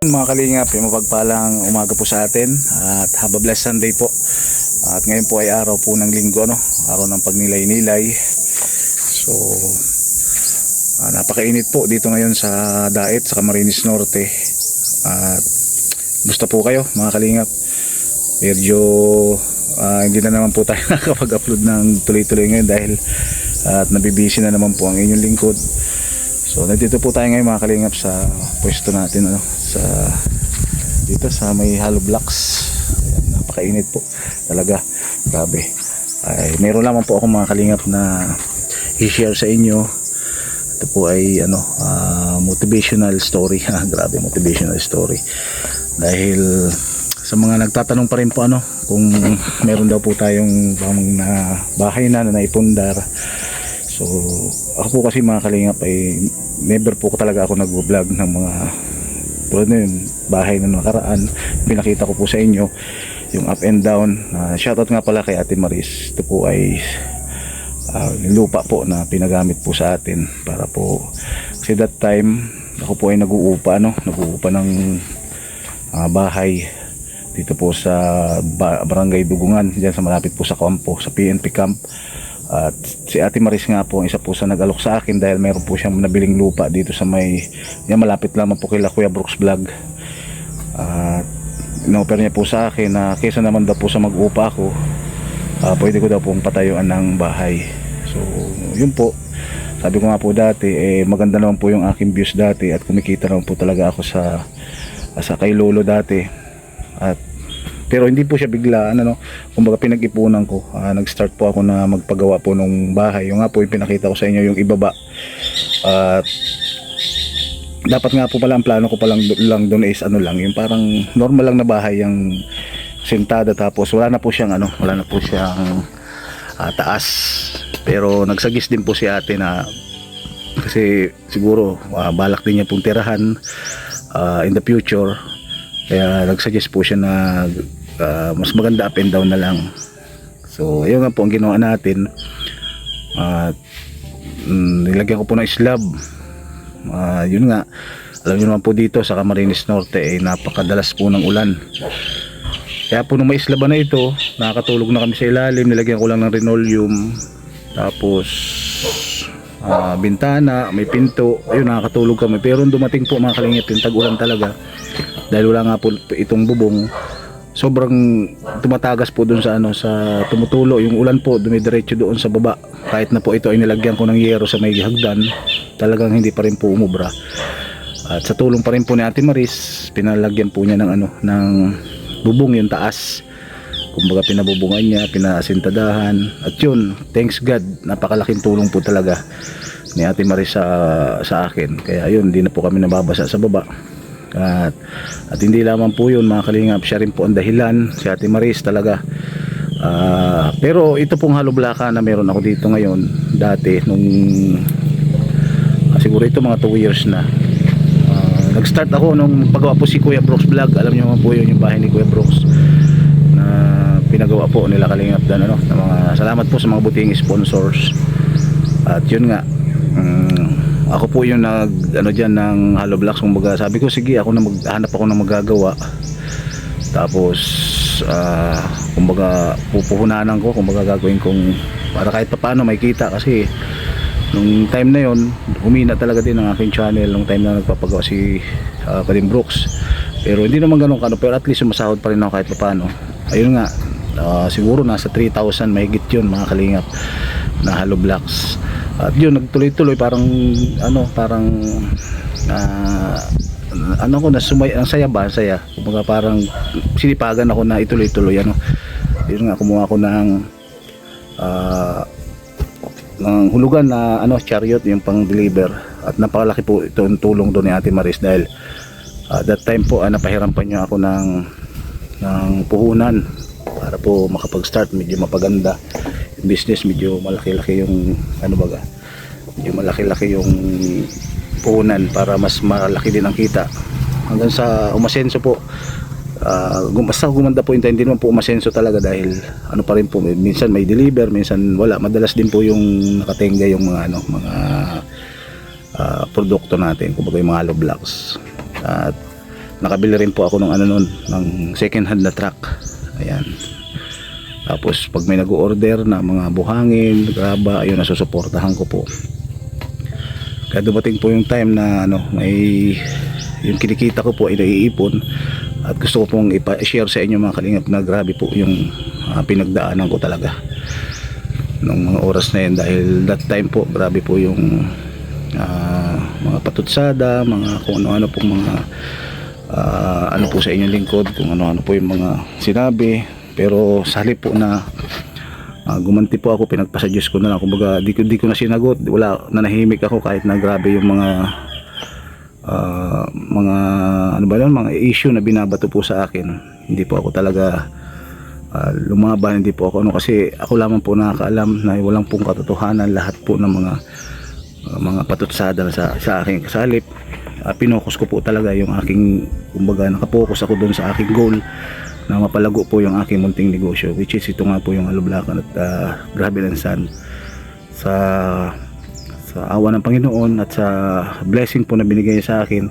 Mga kalingap, mapagpalang umaga po sa atin at have a blessed Sunday po. At ngayon po ay araw po ng linggo, araw ng pagnilay-nilay. So napakainit po dito ngayon sa Daet, sa Camarines Norte. At gusto po kayo mga kalingap. Medyo hindi na naman po tayo nakapag-upload ng tuloy-tuloy ngayon dahil at nabibisi na naman po ang inyong lingkod. So nandito po tayo ngayon mga kalingap sa pwesto natin sa dito sa may hollow blocks. Ayan, napakainit po talaga, grabe. Ay meron lamang po ako mga kalingap na i-share sa inyo. Ito po ay motivational story. Grabe, motivational story. Dahil sa mga nagtatanong pa rin po kung meron daw po tayong na bahay na naipundar. So ako po kasi mga kalingap ay never po talaga ako nag-vlog ng mga tulad na yun, bahay na nakaraan. Pinakita ko po sa inyo yung up and down. Shoutout nga pala kay Ate Maris. Ito po ay lupa po na pinagamit po sa atin para po, kasi that time ako po ay nag-uupa ng bahay dito po sa Barangay Dugungan, diyan sa malapit po sa kampo, sa PNP camp. At si Ate Maris nga po isa po sa nag-alok sa akin dahil meron po siyang nabiling lupa dito sa may malapit lamang po kay Kuya Brooks Vlog. At in-offer niya po sa akin na kaysa naman daw po sa mag-upa ako, pwede ko daw pong patayuan ng bahay. So yun po, sabi ko nga po dati maganda naman po yung aking views dati at kumikita naman po talaga ako sa kay Lolo dati. Pero hindi po siya bigla kumbaga pinag-ipunan ko. Nag-start po ako na magpagawa po ng bahay. Yung nga po yung pinakita ko sa inyo yung ibaba. At dapat nga po pala ang plano ko pa lang doon is yung parang normal lang na bahay, yung sentada, tapos wala na po siyang taas. Pero nagsagis din po si ate na kasi siguro balak din niya pong tirahan in the future. Kaya nagsuggest po siya na mas maganda up and down na lang. So ayun nga po ang ginawa natin. Nilagyan ko po ng slab. Yun nga, alam niyo naman po dito sa Camarines Norte napakadalas po ng ulan. Kaya po nung may slab na ito, nakakatulog na kami sa ilalim. Nilagyan ko lang ng linoleum, tapos bintana, may pinto. Ayun, nakakatulog kami. Pero dumating po mga kalingap yung tag-ulan talaga, dahil wala nga po itong bubong, sobrang tumatagas po doon sa tumutulo yung ulan po, dumidiretso doon sa baba. Kahit na po ito ay nilagyan ko ng yero sa may hagdan, talagang hindi pa rin po umubra. At sa tulong pa rin po ni Ate Maris, pinalagyan po niya ng bubong yung taas. Kumbaga pinabubungan niya, pinasintadahan. At yun, thanks God, napakalaking tulong po talaga ni Ate Maris sa akin. Kaya yun, hindi na po kami nababasa sa baba. At hindi lamang po yun mga kalingap, siya rin po ang dahilan, si Ate Maris talaga. Pero ito pong hollow block na meron ako dito ngayon, dati nung siguro ito mga 2 years na. Nag-start ako nung pagawa po si Kuya Brooks Vlog. Alam niyo naman po yun, yung bahay ni Kuya Brooks na pinagawa po nila kalingap dan na mga salamat po sa mga buting sponsors. At yun nga, ako po yung dyan ng hollow blocks. Kumbaga sabi ko sige, ako na maghanap ako ng magagawa. Tapos kumbaga pupuhunanan ko, kumbaga gagawin kong para kahit paano may kita. Kasi nung time na yon humina talaga din ang aking channel nung time na nagpapagawa si Kalim Brooks. Pero hindi naman ganun pero at least sumasahod pa rin ako kahit paano. Ayun nga, siguro nasa 3,000 mahigit yun mga kalingap na hollow blocks. At yun, nagtuloy-tuloy parang ang saya ba? Ang saya. Kumbaga parang sinipagan ako na ituloy-tuloy Yun nga, kumuha ako ng hulugan na chariot, yung pang-deliver. At napakalaki po ito ang tulong doon ni Ate Maris dahil that time po napahirapan niya ako ng puhunan para po makapag-start, medyo mapaganda yung business, medyo malaki-laki yung medyo malaki-laki yung puhunan para mas malaki din ang kita hanggang sa umasenso po. Basta gumanda po yung time, hindi naman po umasenso talaga dahil pa rin po, minsan may deliver, minsan wala. Madalas din po yung nakatenga yung mga produkto natin, kumbaga yung mga hollow blocks. At nakabili rin po ako ng ano nun, ng second hand na truck. Ayan. Tapos pag may nag-order na mga buhangin, graba, ayun, nasusuportahan ko po. Kaya dumating po yung time na ano, may yung kinikita ko po ay naiipon, at gusto ko pong i-share sa inyo mga kalingap na grabe po yung pinagdaanan ko talaga nung mga oras na yun, dahil that time po grabe po yung mga patutsada, mga kung ano-ano pong mga ano po sa inyong lingkod, kung ano-ano po yung mga sinabi. Pero sa halip po na gumanti po ako, pinagpasa Diyos ko na lang, kumbaga di ko na sinagot, wala, nanahimik ako kahit na grabe yung mga ano ba yun, mga issue na binabato po sa akin. Hindi po ako talaga lumaban, hindi po ako ano, kasi ako lamang po nakakaalam na walang pong katotohanan lahat po ng mga patutsada sa aking kasalip. Pinokus ko po talaga yung aking, kumbaga nakapokus ako doon sa aking goal na mapalago po yung aking munting negosyo, which is ito nga po yung Alublacan at Gravel and Sand. Sa awa ng Panginoon at sa blessing po na binigay sa akin,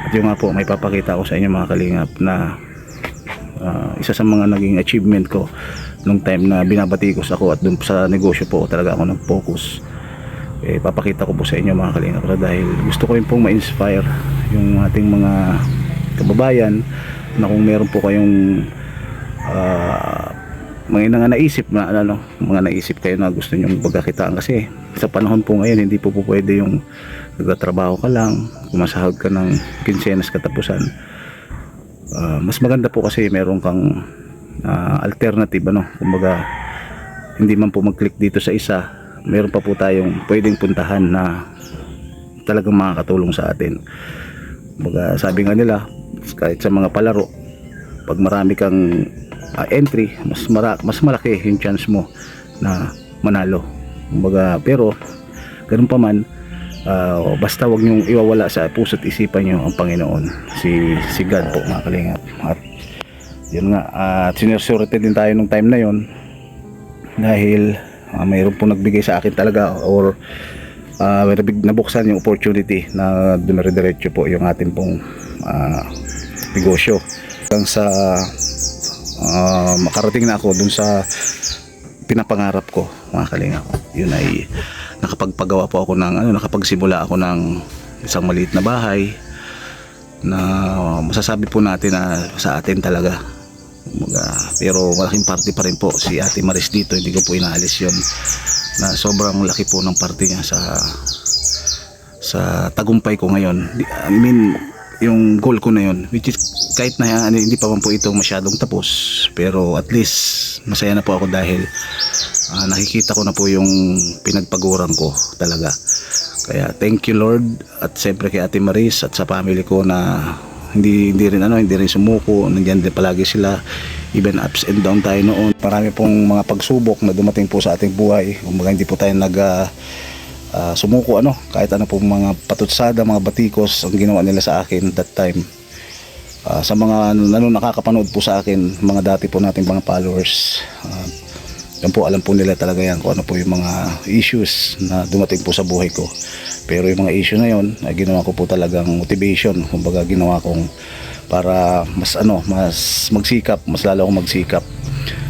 at yung nga po may papakita ko sa inyo mga kalingap na isa sa mga naging achievement ko nung time na binabatikos ako, at dun sa negosyo po talaga ako nag-focus. Papakita ko po sa inyo mga kalingap, dahil gusto ko rin pong ma-inspire yung ating mga kababayan na kung meron po kayong mga naisip na ano, mga naisip kayo na gusto nyo pagkakitaan, kasi sa panahon po ngayon hindi po pwede yung nagtatrabaho ka lang, kumasahod ka ng kinsenas katapusan. Mas maganda po kasi meron kang alternative, ano, kumbaga hindi man po mag-click dito sa isa, meron pa po tayong pwedeng puntahan na talagang makakatulong sa atin. Kumbaga sabi nga nila, kahit sa mga palaro, pag marami kang entry, mas malaki yung chance mo na manalo. Kumbaga, pero ganun pa man, basta wag niyong iwawala sa puso't isipan niyo ang Panginoon, si God po mga kalingap. At yun nga, at sinersorte din tayo nung time na yon, dahil mayroon pong nagbigay sa akin talaga, or nabuksan yung opportunity na dumire-diretso po yung ating pong negosyo hanggang sa makarating na ako dun sa pinapangarap ko mga kalingap. Yun ay nakapagpagawa po ako ng ano, nakapagsimula ako ng isang maliit na bahay na masasabi po natin na sa atin talaga. Pero malaking parte pa rin po si Ate Maris dito, hindi ko po inaalis yun, na sobrang laki po ng parte niya sa tagumpay ko ngayon. I mean, yung goal ko na yun, which is kahit na hindi pa man po ito masyadong tapos, pero at least masaya na po ako dahil nakikita ko na po yung pinagpaguran ko talaga. Kaya thank you Lord, at siyempre kay Ate Maris at sa family ko na hindi rin sumuko, nandiyan din palagi sila, even ups and down tayo noon. Marami pong mga pagsubok na dumating po sa ating buhay, kumbaga hindi po tayo sumuko, ano, kahit ano pong mga patutsada, mga batikos ang ginawa nila sa akin that time. Sa mga nakakapanood po sa akin, mga dati po nating mga followers, yan po, alam po nila talaga yan kung ano po yung mga issues na dumating po sa buhay ko. Pero yung mga issue na yon ay ginawa ko po talagang motivation, kumbaga ginawa kong para mas magsikap, mas lalo akong magsikap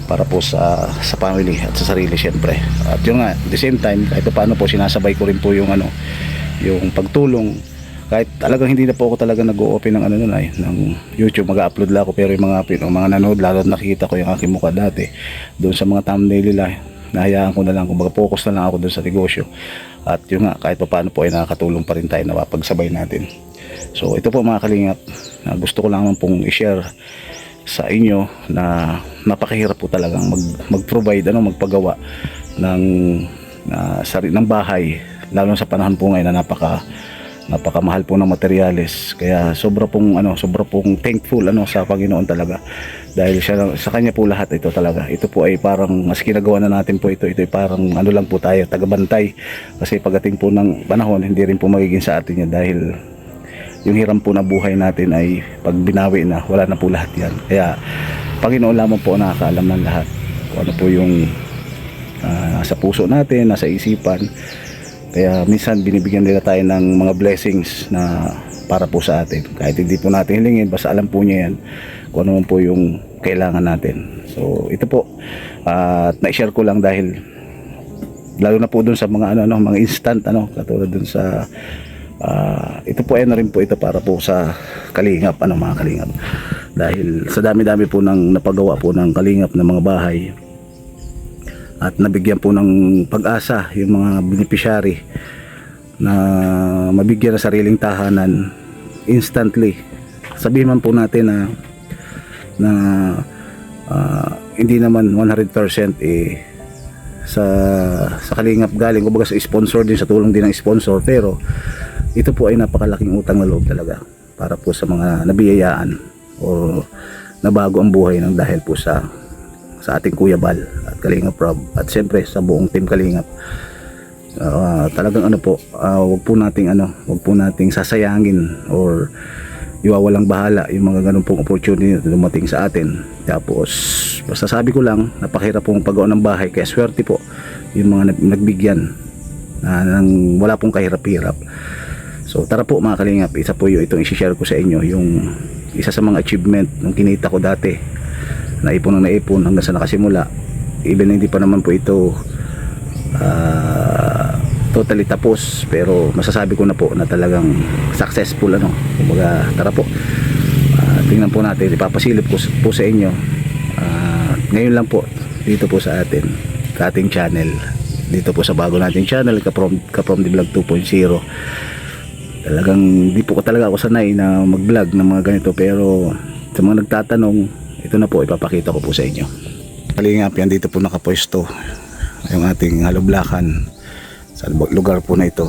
para po sa family at sa sarili syempre. At yun nga, at the same time, kahit paano po sinasabay ko rin po yung yung pagtulong. Kahit talagang hindi na po ako talaga nag-o-open ng ng YouTube, mag-upload lang ako, pero yung mga nanood, lalo nakikita ko yung aking mukha dati doon sa mga thumbnail nila, nahayaan ko na lang, kumbaga focus na lang ako doon sa negosyo. At yun nga, kahit paano po ay nakakatulong pa rin tayo na mapagsabay natin. So ito po mga kalingap, gusto ko lang pong i-share sa inyo na napakahirap po talagang mag-provide, magpagawa ng bahay, lalo sa panahon po ngayon na napakamahal po ng materyales. Kaya sobra pong thankful sa Panginoon talaga, dahil sa kanya po lahat ito talaga. Ito po ay parang mas ginagawa na natin po ito ay parang lang po tayo, tagabantay, kasi pagdating po ng panahon hindi rin po magiging sa atin yan, dahil yung hiram po na buhay natin ay pag binawi na, wala na po lahat yan. Kaya Panginoon lamang po nakakaalam ng lahat kung ano po yung nasa puso natin, nasa isipan. Kaya minsan binibigyan nila tayo ng mga blessings na para po sa atin. Kahit hindi po natin hilingin, basta alam po niya yan kung ano po yung kailangan natin. So ito po, at na-share ko lang dahil lalo na po dun sa mga mga instant katulad dun sa ito po ay na rin po ito para po sa kalingap, mga kalingap, dahil sa dami-dami po ng napagawa po ng kalingap ng mga bahay at nabigyan po ng pag-asa yung mga beneficiary na mabigyan ng sariling tahanan instantly. Sabihin man po natin na hindi naman 100% sa kalingap galing, kumbaga sa sponsor din, sa tulong din ng sponsor, pero ito po ay napakalaking utang na loob talaga para po sa mga nabiyayaan o nabago ang buhay ng dahil po sa ating Kuya Bal at Kalingap Rob, at siyempre sa buong team Kalingap. Talagang wag po nating sasayangin or iwawalang bahala yung mga ganun pong opportunity na dumating sa atin. Tapos basta sabi ko lang, napakahirap pong paggawa ng bahay, kaya swerte po yung mga nagbigyan nang wala pong kahirap-hirap. So tara po mga kalingap, isa po yung itong i-share ko sa inyo, yung isa sa mga achievement nung kinita ko dati, naipon hanggang sa nakasimula, even hindi pa naman po ito totally tapos, pero masasabi ko na po na talagang successful kumbaga. Tara po, tingnan po natin, ipapasilip ko po sa inyo ngayon lang po dito po sa ating channel, dito po sa bago nating channel, Kaprom the Vlog 2.0. Talagang di po talaga ako sanay na mag-vlog ng mga ganito, pero sa mga nagtatanong, ito na po, ipapakita ko po sa inyo. Kalingap, yan dito po nakapwesto yung ating haloblakan sa lugar po na ito.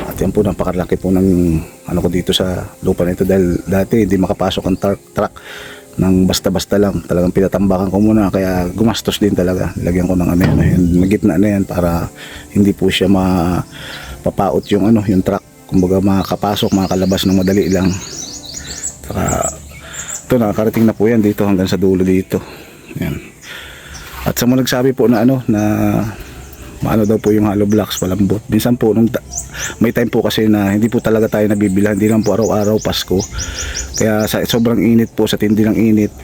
At yan po, napakalaki po ng ko dito sa lupa na ito, dahil dati hindi makapasok ang truck ng basta-basta lang. Talagang pinatambakan ko muna, kaya gumastos din talaga. Lagyan ko ng yung gitna na yan para hindi po siya mapapaot yung truck. Kumbaga makakapasok, makakalabas ng madali lang. Saka ito, nakakarating na po yan dito hanggang sa dulo dito. Yan. At sa mga nagsabi po na maano daw po yung hollow blocks, palambot. Minsan po may time po kasi na hindi po talaga tayo nabibilhan, hindi lang po araw-araw Pasko. Kaya sa sobrang init po, sa tindi ng init,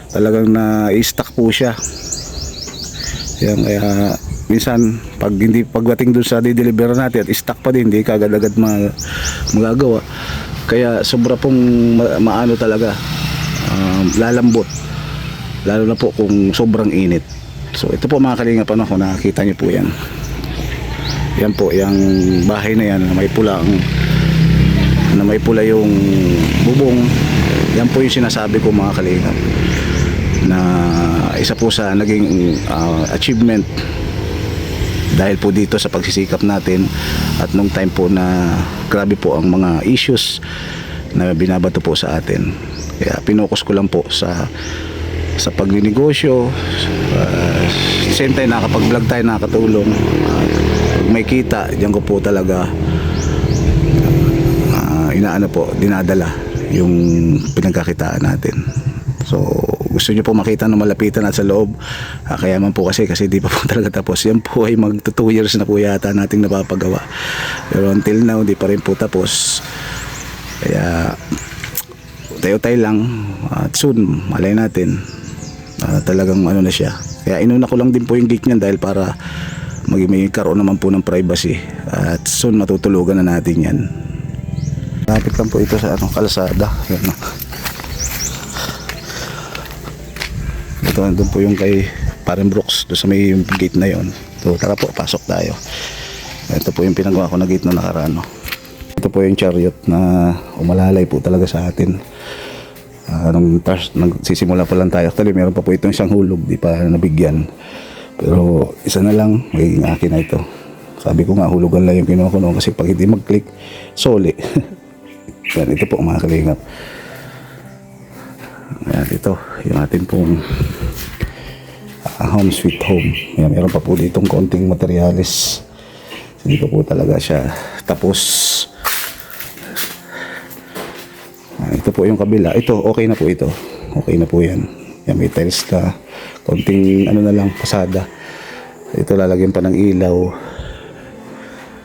talagang na-stuck po siya. Yan, kaya minsan pagdating dun sa di-deliver natin at stuck pa din, hindi kagad-agad magagawa. Kaya sobra pong maano talaga, lalambot, lalo na po kung sobrang init. So ito po mga kalingap, kung nakakita nyo po yan, yan po yung bahay na yan na may pula yung bubong. Yan po yung sinasabi ko mga kalingap, na isa po sa naging achievement dahil po dito sa pagsisikap natin, at nung time po na grabe po ang mga issues na binabato po sa atin. Kaya pinokus ko lang po sa pagninegosyo, same time nakapag-vlog tayo, nakatulong. Pag may kita, diyan ko po talaga dinadala yung pinagkakitaan natin. So gusto nyo po makita na malapitan at sa loob, kaya man po kasi di pa po talaga tapos. Yan po ay mag 2 years na po yata nating napapagawa, pero until now di pa rin po tapos. Kaya tayo-tayo lang, at soon malay natin talagang na siya. Kaya inuna ko lang din po yung gate niyan, dahil para may karoon naman po ng privacy, at soon matutulugan na natin yan. Lapit lang po ito sa kalsada. Yan, ito, doon po yung kay Parang Brooks, doon sa may yung gate na yon. So tara po, pasok tayo. Ito po yung pinagawa ko na gate na nakaraan. Ito po yung chariot na umalalay po talaga sa atin. Nung nagsisimula pa lang tayo, actually meron pa po itong isang hulog, di pa nabigyan, pero isa na lang, magiging akin na ito. Sabi ko nga, hulugan lang yung kinuha ko noon, kasi pag hindi mag-click, soli. Yan, ito po mga kalingap. Yan, ito yung atin pong home sweet home. Yan, meron pa po ditong konting materialis, hindi pa po talaga siya tapos. Ito po yung kabila. Ito, okay na po ito. Okay na po yan. Yan, may tiles na. Konting na lang, pasada. Ito lalagyan pa ng ilaw.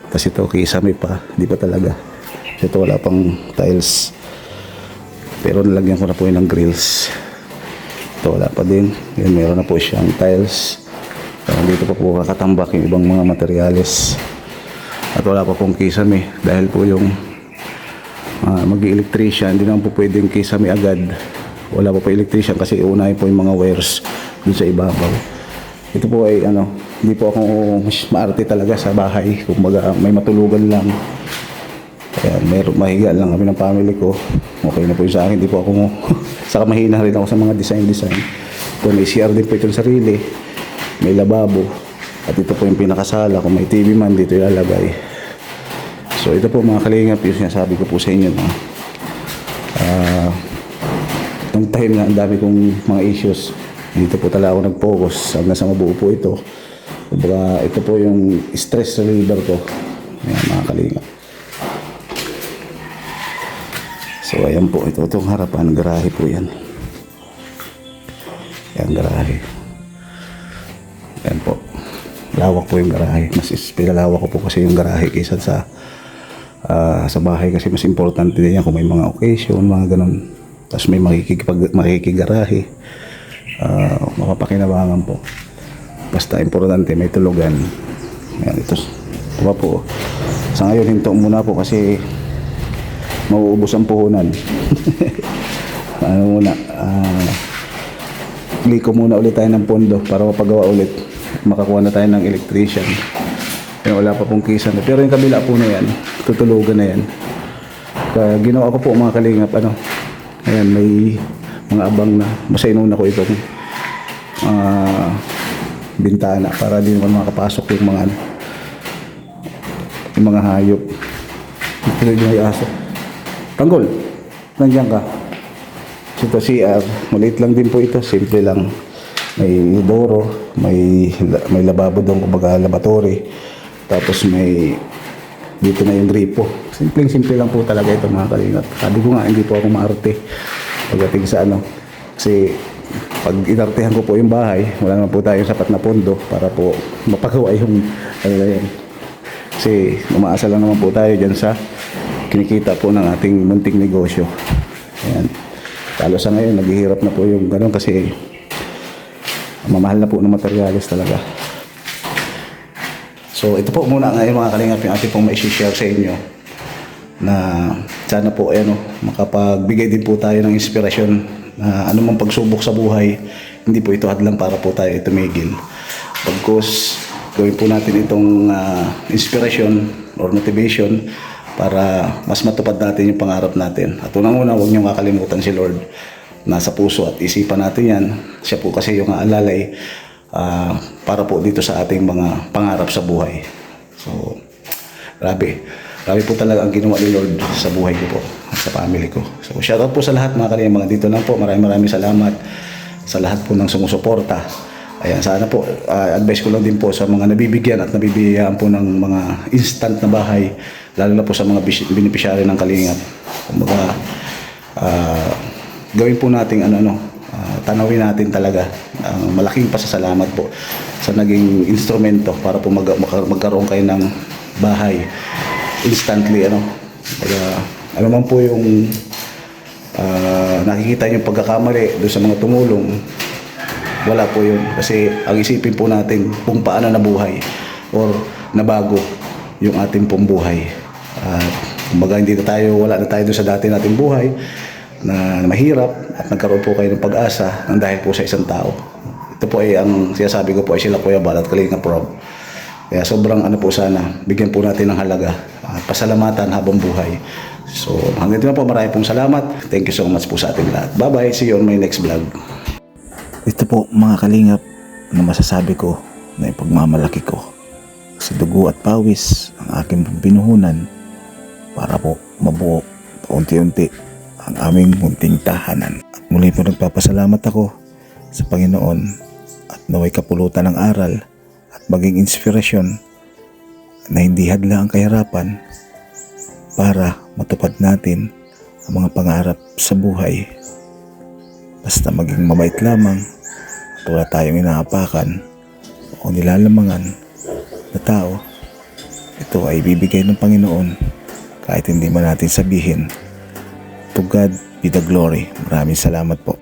Tapos ito, kisame pa. Di pa talaga. Ito wala pang tiles. Pero nalagyan ko na po yun ng grills. Ito wala pa din. Yan, meron na po siyang tiles. Dito pa po kakatambak yung ibang mga materyales. At wala pa pong kisame dahil po yung mag-electrician, hindi naman po pwedeng kisame agad. Wala pa po electrician kasi uunahin po yung mga wires dun sa ibabaw. Ito po ay hindi po ako maarte talaga sa bahay. Kung may matulugan lang. Ayan, mahiga lang kami ng family ko. Okay na po yun sa akin. Hindi po ako saka mahina rin ako sa mga design. Ito may CR din po itong sarili. May lababo. At ito po yung pinakasala. Kung may TV man dito ilalagay. So ito po mga kalingap, yung sinasabi ko po sa inyo na nung time na ang dami kong mga issues, dito po talaga ako nag-focus hanggang sa mabuo po ito. Ito po yung stress reliever ko. Ayan mga kalingap. So ayan po, itong harapan, garahe po yan. Ayan, garahe. Ayan po. Lawak po yung garahe. Mas pinalawak ko po kasi yung garahe kaysa sa bahay kasi mas importante din yan kung may mga occasion, mga ganun. Tapos may makikigarahe. Mapapakinabangan po. Basta importante may tulugan. Ayan, ito pa po. Sa ngayon, hinto muna po kasi mauubos ang puhunan. Liko muna ulit tayo ng pondo para mapagawa ulit. Makakuha na tayo ng electrician. Kaya wala pa pong kisa na. Pero yung kabila po na yan, tutulugan na yan. Kaya ginawa ko po mga kalingap, ayan, may mga abang na. Basta inuna ko itong bintana para di naman makapasok yung mga hayop. Ito yung aso. Tanggol, nandiyan ka. Ito CR, maliit lang din po ito, simple lang. May doro, may lababo doon, kumbaga laboratory. Tapos may dito na yung gripo. Simple lang po talaga ito mga kalingap. Sabi ko nga, hindi po ako maarte pagdating sa kasi pag inartehan ko po yung bahay, wala naman po tayong sapat na pondo para po mapagawa yung yan. Kasi umaasa lang naman po tayo dyan sa kinikita po ng ating munting negosyo. Ayan. Lalo sa ngayon, naghihirap na po yung gano'n kasi mamahal na po ng materyales talaga. So ito po muna ngayon mga kalingap yung ating pong ma-share sa inyo na sana po makapagbigay din po tayo ng inspirasyon na anumang pagsubok sa buhay, hindi po ito hadlang para po tayo tumigil. Pagkos gawin po natin itong inspiration or motivation para mas matupad natin yung pangarap natin. At unang-una, huwag niyong kakalimutan si Lord. Nasa puso at isipan natin yan. Siya po kasi yung aalalay para po dito sa ating mga pangarap sa buhay. So, grabe po talaga ang ginawa ni Lord sa buhay ko po at sa family ko. So, shoutout po sa lahat mga kalingap, mga dito lang po. Maraming salamat sa lahat po ng sumusuporta. Ayan, sana po, advice ko lang din po sa mga nabibigyan at nabibigyan po ng mga instant na bahay, lalo na po sa mga beneficiary ng kalingap. Kumbaga, gawin po natin tanawin natin talaga malaking pasasalamat po sa naging instrumento para po magkaroon kayo ng bahay instantly ano man po yung nakikita niyo pagkakamali doon sa mga tumulong, wala po yun kasi ang isipin po natin kung paano nabuhay or nabago yung ating pong buhay. Kumbaga wala na tayo doon sa dati nating buhay na mahirap at nagkaroon po kayo ng pag-asa ng dahil po sa isang tao. Ito po ay ang sinasabi ko po ay sila Kuya Bal at Kalingap Rob. Kaya sobrang po sana, bigyan po natin ng halaga at pasalamatan habang buhay. So hanggang dito na po, marami pong salamat. Thank you so much po sa ating lahat. Bye-bye, see you on my next vlog. Ito po mga kalingap na masasabi ko na ipagmamalaki ko. Kasi dugo at pawis ang aking pinuhunan para po mabuo paunti-unti ang aming munting tahanan. At muli po nagpapasalamat ako sa Panginoon at naway kapulutan ng aral at maging inspirasyon na hindi hadla ang kahirapan para matupad natin ang mga pangarap sa buhay. Basta maging mabait lamang at wala tayong inaapakan o nilalamangan na tao, ito ay bibigay ng Panginoon kahit hindi man natin sabihin. To God be the glory. Maraming salamat po.